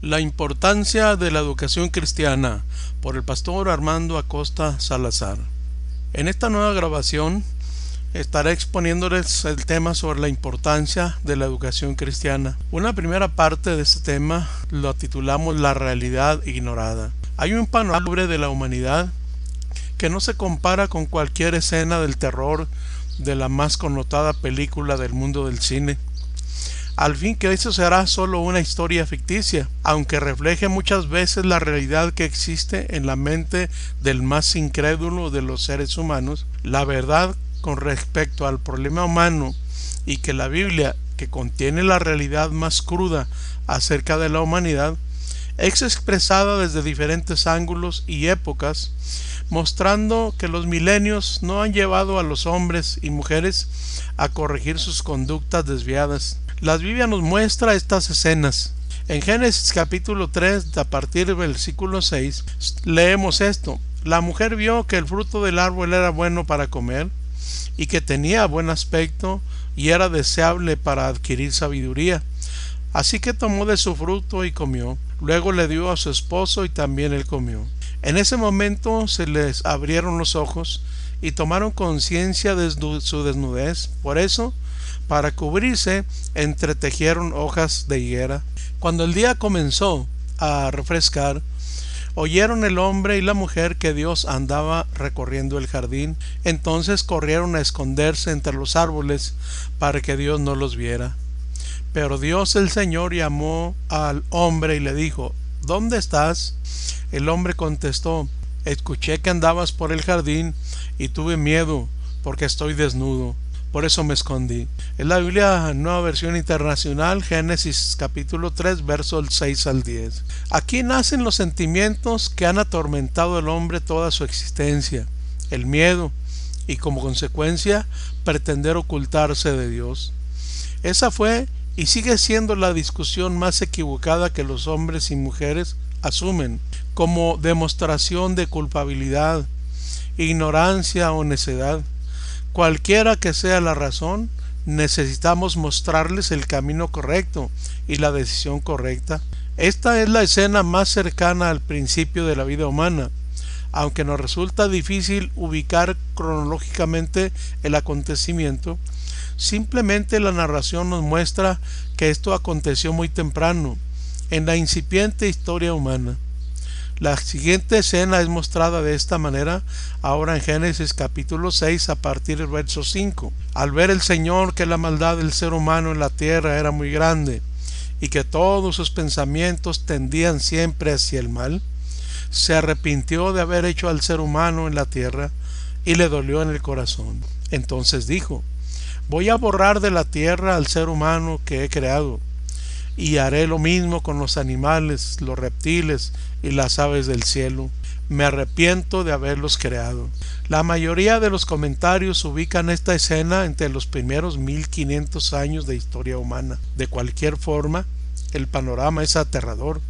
La importancia de la educación cristiana, por el pastor Armando Acosta Salazar. En esta nueva grabación estaré exponiéndoles el tema sobre la importancia de la educación cristiana. Una primera parte de este tema lo titulamos La realidad ignorada. Hay un panorama de la humanidad que no se compara con cualquier escena del terror de la más connotada película del mundo del cine. Al fin que eso será solo una historia ficticia, aunque refleje muchas veces la realidad que existe en la mente del más incrédulo de los seres humanos, la verdad con respecto al problema humano y que la Biblia, que contiene la realidad más cruda acerca de la humanidad, es expresada desde diferentes ángulos y épocas, mostrando que los milenios no han llevado a los hombres y mujeres a corregir sus conductas desviadas. La Biblia nos muestra estas escenas. En Génesis capítulo 3, a partir del versículo 6, leemos esto: La mujer vio que el fruto del árbol era bueno para comer, y que tenía buen aspecto, y era deseable para adquirir sabiduría. Así que tomó de su fruto y comió. Luego le dio a su esposo, y también él comió. En ese momento se les abrieron los ojos, y tomaron conciencia de su desnudez. Por eso, para cubrirse, entretejieron hojas de higuera. Cuando el día comenzó a refrescar, oyeron el hombre y la mujer que Dios andaba recorriendo el jardín. Entonces corrieron a esconderse entre los árboles para que Dios no los viera. Pero Dios el Señor llamó al hombre y le dijo: ¿Dónde estás? El hombre contestó: Escuché que andabas por el jardín y tuve miedo porque estoy desnudo. Por eso me escondí. Es la Biblia Nueva Versión Internacional, Génesis capítulo 3, versos 6 al 10. Aquí nacen los sentimientos que han atormentado al hombre toda su existencia: el miedo y, como consecuencia, pretender ocultarse de Dios. Esa fue y sigue siendo la discusión más equivocada que los hombres y mujeres asumen como demostración de culpabilidad, ignorancia o necedad. Cualquiera que sea la razón, necesitamos mostrarles el camino correcto y la decisión correcta. Esta es la escena más cercana al principio de la vida humana, aunque nos resulta difícil ubicar cronológicamente el acontecimiento. Simplemente la narración nos muestra que esto aconteció muy temprano en la incipiente historia humana. La siguiente escena es mostrada de esta manera ahora en Génesis capítulo 6 a partir del verso 5. Al ver el Señor que la maldad del ser humano en la tierra era muy grande y que todos sus pensamientos tendían siempre hacia el mal, se arrepintió de haber hecho al ser humano en la tierra y le dolió en el corazón. Entonces dijo: Voy a borrar de la tierra al ser humano que he creado, y haré lo mismo con los animales, los reptiles y las aves del cielo. Me arrepiento de haberlos creado. La mayoría de los comentarios ubican esta escena entre los primeros 1500 años de historia humana. De cualquier forma, el panorama es aterrador,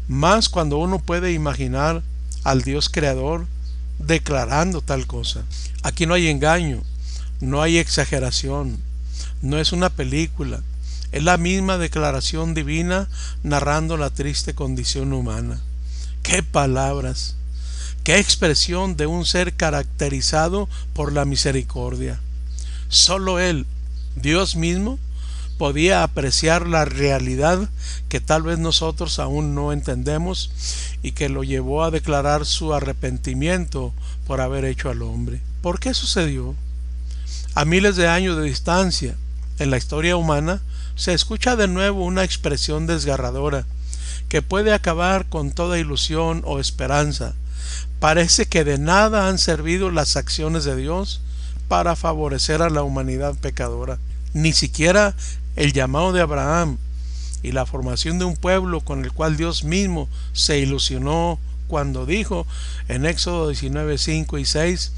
más cuando uno puede imaginar al Dios creador declarando tal cosa. Aquí no hay engaño, no hay exageración, no es una película. Es la misma declaración divina narrando la triste condición humana. ¡Qué palabras! ¡Qué expresión de un ser caracterizado por la misericordia! Solo Él, Dios mismo, podía apreciar la realidad que tal vez nosotros aún no entendemos y que lo llevó a declarar su arrepentimiento por haber hecho al hombre. ¿Por qué sucedió? A miles de años de distancia, en la historia humana, se escucha de nuevo una expresión desgarradora que puede acabar con toda ilusión o esperanza. Parece que de nada han servido las acciones de Dios para favorecer a la humanidad pecadora. Ni siquiera el llamado de Abraham y la formación de un pueblo con el cual Dios mismo se ilusionó cuando dijo en Éxodo 19, 5 y 6: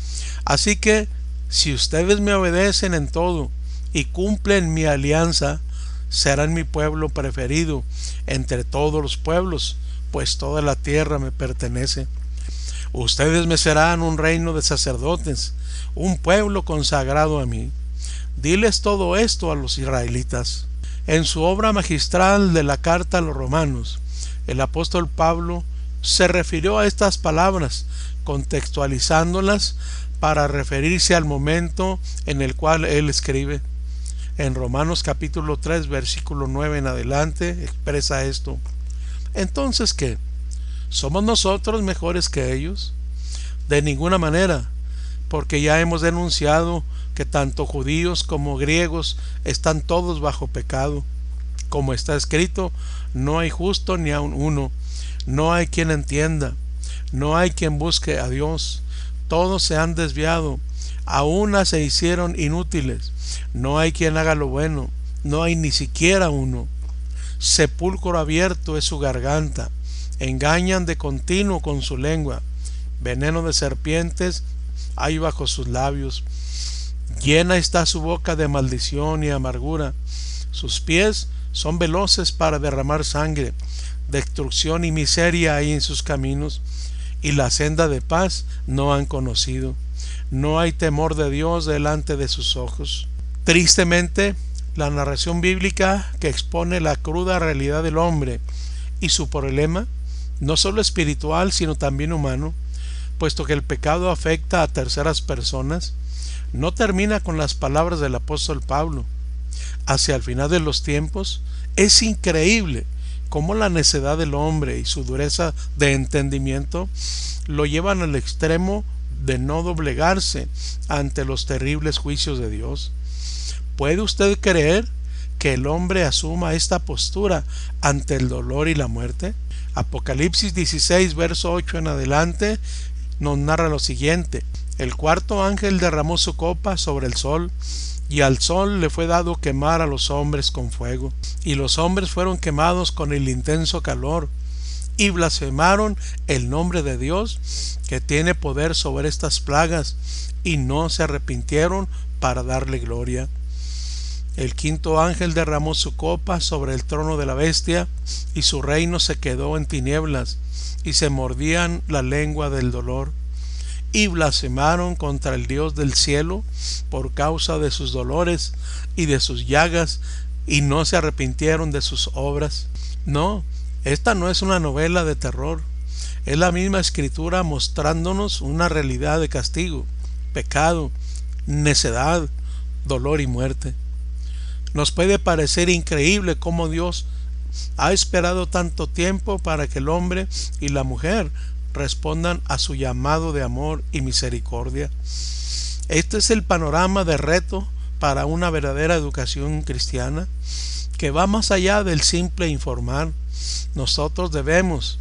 Así que si ustedes me obedecen en todo y cumplen mi alianza, serán mi pueblo preferido entre todos los pueblos, pues toda la tierra me pertenece. Ustedes me serán un reino de sacerdotes, un pueblo consagrado a mí. Diles todo esto a los israelitas. En su obra magistral de la carta a los Romanos, el apóstol Pablo se refirió a estas palabras, contextualizándolas para referirse al momento en el cual él escribe. En Romanos capítulo 3, versículo 9 en adelante, expresa esto. Entonces, ¿qué? ¿Somos nosotros mejores que ellos? De ninguna manera, porque ya hemos denunciado que tanto judíos como griegos están todos bajo pecado. Como está escrito, no hay justo ni aun uno, no hay quien entienda, no hay quien busque a Dios. Todos se han desviado, a una se hicieron inútiles, no hay quien haga lo bueno, no hay ni siquiera uno. Sepulcro abierto es su garganta, engañan de continuo con su lengua, veneno de serpientes hay bajo sus labios. Llena está su boca de maldición y amargura, sus pies son veloces para derramar sangre, destrucción y miseria hay en sus caminos, y la senda de paz no han conocido. No hay temor de Dios delante de sus ojos. Tristemente, la narración bíblica que expone la cruda realidad del hombre y su problema, no solo espiritual sino también humano, puesto que el pecado afecta a terceras personas, no termina con las palabras del apóstol Pablo. Hacia el final de los tiempos, es increíble cómo la necedad del hombre y su dureza de entendimiento lo llevan al extremo de no doblegarse ante los terribles juicios de Dios. ¿Puede usted creer que el hombre asuma esta postura ante el dolor y la muerte? Apocalipsis 16, verso 8 en adelante nos narra lo siguiente: el cuarto ángel derramó su copa sobre el sol, y al sol le fue dado quemar a los hombres con fuego, y los hombres fueron quemados con el intenso calor, y blasfemaron el nombre de Dios, que tiene poder sobre estas plagas, y no se arrepintieron para darle gloria. El quinto ángel derramó su copa sobre el trono de la bestia, y su reino se quedó en tinieblas, y se mordían la lengua del dolor, y blasfemaron contra el Dios del cielo por causa de sus dolores y de sus llagas, y no se arrepintieron de sus obras. No, esta no es una novela de terror, es la misma escritura mostrándonos una realidad de castigo, pecado, necedad, dolor y muerte. Nos puede parecer increíble cómo Dios ha esperado tanto tiempo para que el hombre y la mujer respondan a su llamado de amor y misericordia. Este es el panorama de reto para una verdadera educación cristiana, que va más allá del simple informar. Nosotros debemos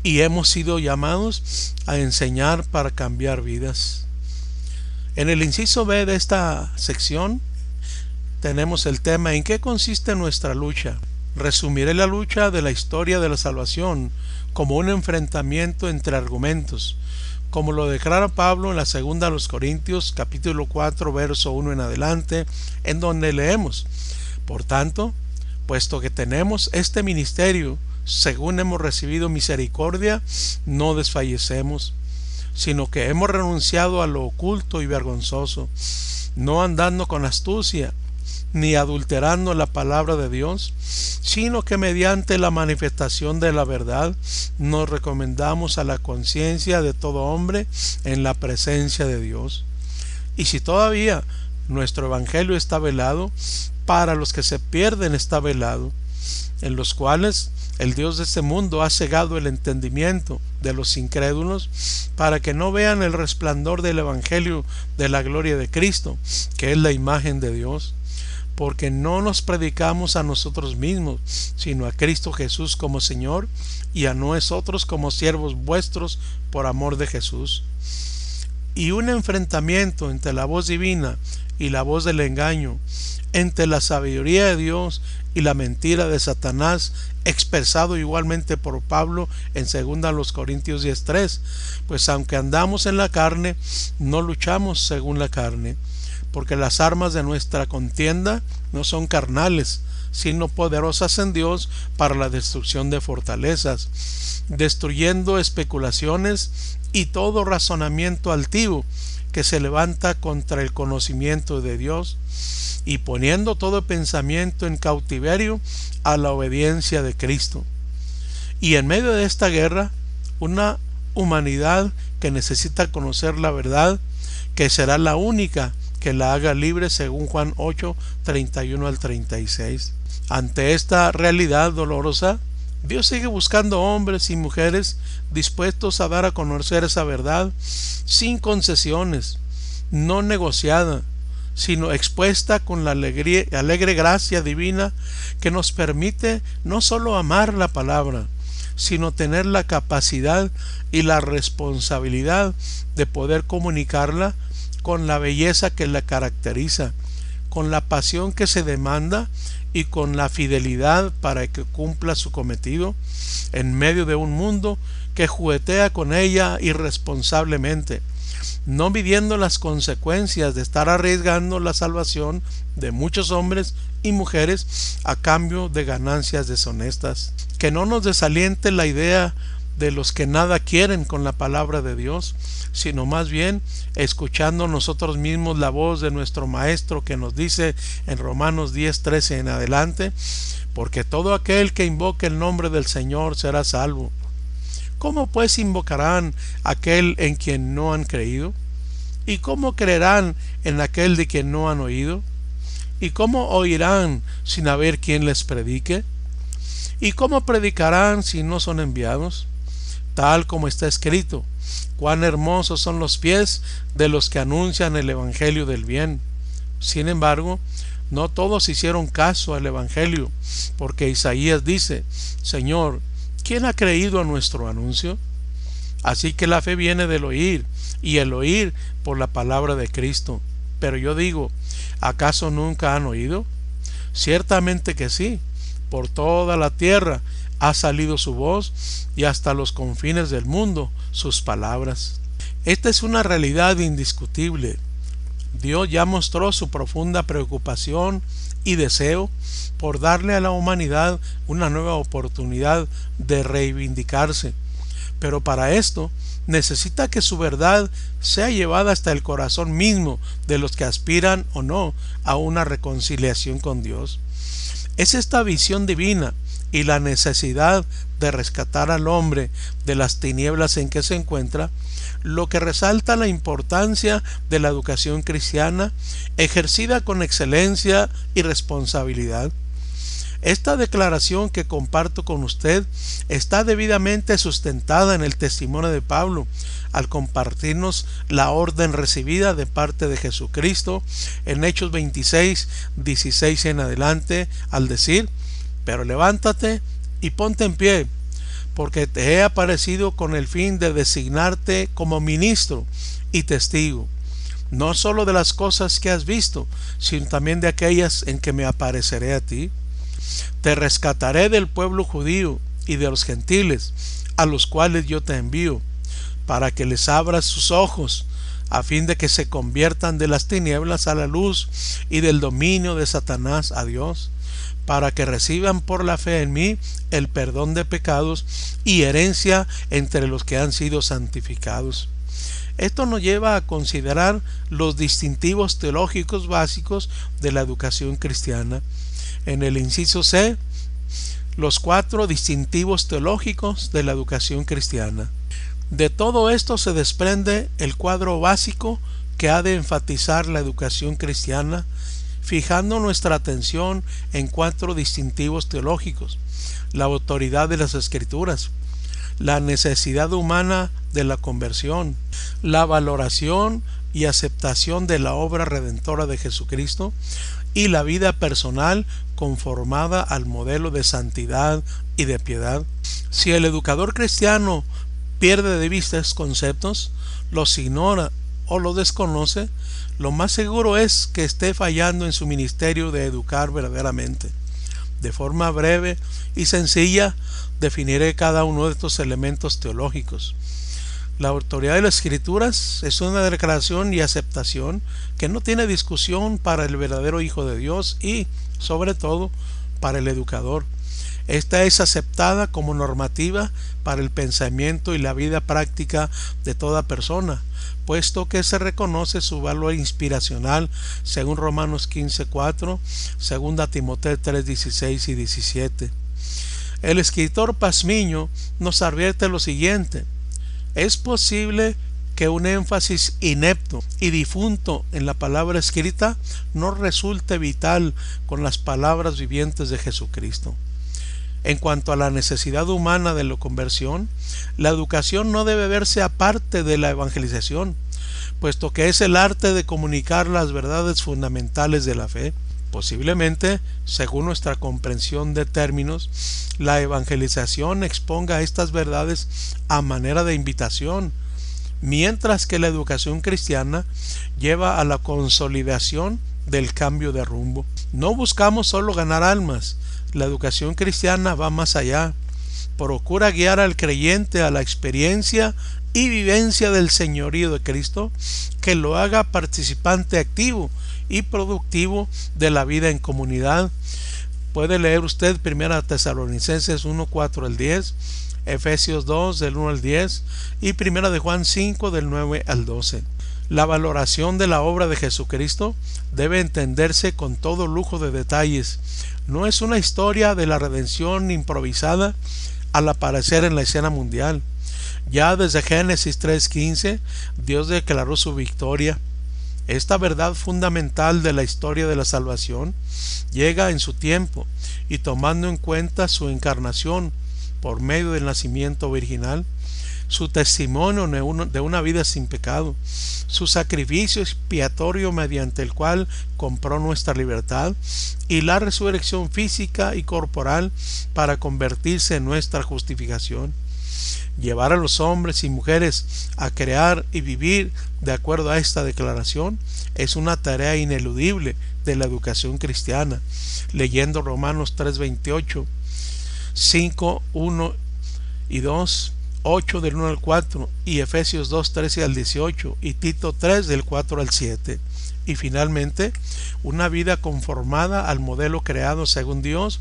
y hemos sido llamados a enseñar para cambiar vidas. En el inciso B de esta sección tenemos el tema ¿en qué consiste nuestra lucha? Resumiré la lucha de la historia de la salvación como un enfrentamiento entre argumentos, como lo declara Pablo en la segunda a los Corintios capítulo 4 verso 1 en adelante, en donde leemos: por tanto, puesto que tenemos este ministerio, según hemos recibido misericordia, no desfallecemos, sino que hemos renunciado a lo oculto y vergonzoso, no andando con astucia, ni adulterando la palabra de Dios, sino que mediante la manifestación de la verdad nos recomendamos a la conciencia de todo hombre en la presencia de Dios. Y si todavía nuestro evangelio está velado, para los que se pierden está velado, en los cuales el Dios de este mundo ha cegado el entendimiento de los incrédulos, para que no vean el resplandor del evangelio de la gloria de Cristo, que es la imagen de Dios. Porque no nos predicamos a nosotros mismos, sino a Cristo Jesús como Señor, y a nosotros como siervos vuestros por amor de Jesús. Y un enfrentamiento entre la voz divina y la voz del engaño, entre la sabiduría de Dios y la mentira de Satanás, expresado igualmente por Pablo en 2 Corintios 10:3, pues aunque andamos en la carne, no luchamos según la carne, porque las armas de nuestra contienda no son carnales, sino poderosas en Dios para la destrucción de fortalezas, destruyendo especulaciones y todo razonamiento altivo que se levanta contra el conocimiento de Dios, y poniendo todo pensamiento en cautiverio a la obediencia de Cristo. Y en medio de esta guerra, una humanidad que necesita conocer la verdad, que será la única que la haga libre, según Juan 8, 31 al 36. Ante esta realidad dolorosa, Dios sigue buscando hombres y mujeres dispuestos a dar a conocer esa verdad sin concesiones, no negociada, sino expuesta con la alegre gracia divina que nos permite no solo amar la palabra, sino tener la capacidad y la responsabilidad de poder comunicarla con la belleza que la caracteriza, con la pasión que se demanda y con la fidelidad para que cumpla su cometido en medio de un mundo que juguetea con ella irresponsablemente, no midiendo las consecuencias de estar arriesgando la salvación de muchos hombres y mujeres a cambio de ganancias deshonestas. Que no nos desaliente la idea de los que nada quieren con la palabra de Dios, sino más bien escuchando nosotros mismos la voz de nuestro Maestro, que nos dice en Romanos 10:13 en adelante: porque todo aquel que invoque el nombre del Señor será salvo. ¿Cómo pues invocarán aquel en quien no han creído? ¿Y cómo creerán en aquel de quien no han oído? ¿Y cómo oirán sin haber quien les predique? ¿Y cómo predicarán si no son enviados? Tal como está escrito: cuán hermosos son los pies de los que anuncian el evangelio del bien. Sin embargo, no todos hicieron caso al evangelio, porque Isaías dice: Señor, ¿quién ha creído a nuestro anuncio? Así que la fe viene del oír, y el oír por la palabra de Cristo. Pero yo digo, ¿acaso nunca han oído? Ciertamente que sí. Por toda la tierra ha salido su voz, y hasta los confines del mundo sus palabras. Esta es una realidad indiscutible. Dios ya mostró su profunda preocupación y deseo por darle a la humanidad una nueva oportunidad de reivindicarse. Pero para esto necesita que su verdad sea llevada hasta el corazón mismo de los que aspiran o no a una reconciliación con Dios. Es esta visión divina y la necesidad de rescatar al hombre de las tinieblas en que se encuentra lo que resalta la importancia de la educación cristiana ejercida con excelencia y responsabilidad. Esta declaración que comparto con usted está debidamente sustentada en el testimonio de Pablo al compartirnos la orden recibida de parte de Jesucristo en Hechos 26, 16 en adelante, al decir: pero levántate y ponte en pie, porque te he aparecido con el fin de designarte como ministro y testigo, no solo de las cosas que has visto, sino también de aquellas en que me apareceré a ti. Te rescataré del pueblo judío y de los gentiles, a los cuales yo te envío, para que les abras sus ojos, a fin de que se conviertan de las tinieblas a la luz y del dominio de Satanás a Dios, para que reciban por la fe en mí el perdón de pecados y herencia entre los que han sido santificados. Esto nos lleva a considerar los distintivos teológicos básicos de la educación cristiana. En el inciso C, los 4 distintivos teológicos de la educación cristiana. De todo esto se desprende el cuadro básico que ha de enfatizar la educación cristiana, fijando nuestra atención en 4 distintivos teológicos: la autoridad de las Escrituras, la necesidad humana de la conversión, la valoración y aceptación de la obra redentora de Jesucristo, y la vida personal conformada al modelo de santidad y de piedad. Si el educador cristiano pierde de vista estos conceptos, los ignora o los desconoce, lo más seguro es que esté fallando en su ministerio de educar verdaderamente. De forma breve y sencilla definiré cada uno de estos elementos teológicos. La autoridad de las Escrituras es una declaración y aceptación que no tiene discusión para el verdadero Hijo de Dios y, sobre todo, para el educador. Esta es aceptada como normativa para el pensamiento y la vida práctica de toda persona, puesto que se reconoce su valor inspiracional según Romanos 15:4, 2 Timoteo 3:16 y 17. El escritor Pazmiño nos advierte lo siguiente: es posible que un énfasis inepto y difunto en la palabra escrita no resulte vital con las palabras vivientes de Jesucristo. En cuanto a la necesidad humana de la conversión, la educación no debe verse aparte de la evangelización, puesto que es el arte de comunicar las verdades fundamentales de la fe. Posiblemente, según nuestra comprensión de términos, la evangelización exponga estas verdades a manera de invitación, mientras que la educación cristiana lleva a la consolidación del cambio de rumbo. No buscamos solo ganar almas. La educación cristiana va más allá. Procura guiar al creyente a la experiencia y vivencia del señorío de Cristo, que lo haga participante activo y productivo de la vida en comunidad. Puede leer usted 1 Tesalonicenses 1:4 al 10, Efesios 2 del 1 al 10 y 1 de Juan 5 del 9 al 12. La valoración de la obra de Jesucristo debe entenderse con todo lujo de detalles. No es una historia de la redención improvisada al aparecer en la escena mundial. Ya desde Génesis 3:15, Dios declaró su victoria. Esta verdad fundamental de la historia de la salvación llega en su tiempo, y tomando en cuenta su encarnación por medio del nacimiento virginal, su testimonio de una vida sin pecado, su sacrificio expiatorio mediante el cual compró nuestra libertad, y la resurrección física y corporal para convertirse en nuestra justificación. Llevar a los hombres y mujeres a crear y vivir de acuerdo a esta declaración es una tarea ineludible de la educación cristiana. Leyendo Romanos 3:28, 5:1 y 2, 8 del 1 al 4 y Efesios 2:13 al 18 y Tito 3 del 4 al 7. Y finalmente, una vida conformada al modelo creado según Dios,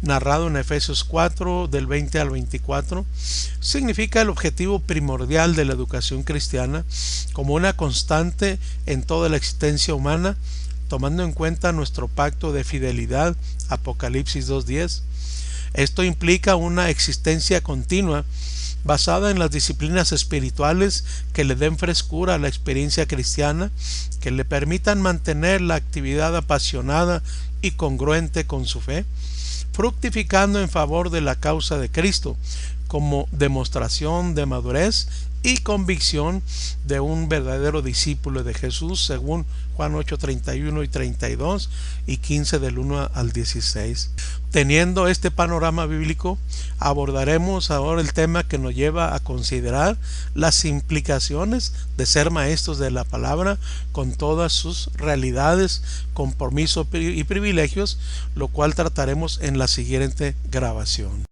narrado en Efesios 4 del 20 al 24, significa el objetivo primordial de la educación cristiana como una constante en toda la existencia humana, tomando en cuenta nuestro pacto de fidelidad, Apocalipsis 2:10. Esto implica una existencia continua basada en las disciplinas espirituales que le den frescura a la experiencia cristiana, que le permitan mantener la actividad apasionada y congruente con su fe, fructificando en favor de la causa de Cristo, como demostración de madurez y convicción de un verdadero discípulo de Jesús, según Juan 8:31 y 32 y 15 del 1 al 16. Teniendo este panorama bíblico, abordaremos ahora el tema que nos lleva a considerar las implicaciones de ser maestros de la palabra con todas sus realidades, compromisos y privilegios, lo cual trataremos en la siguiente grabación.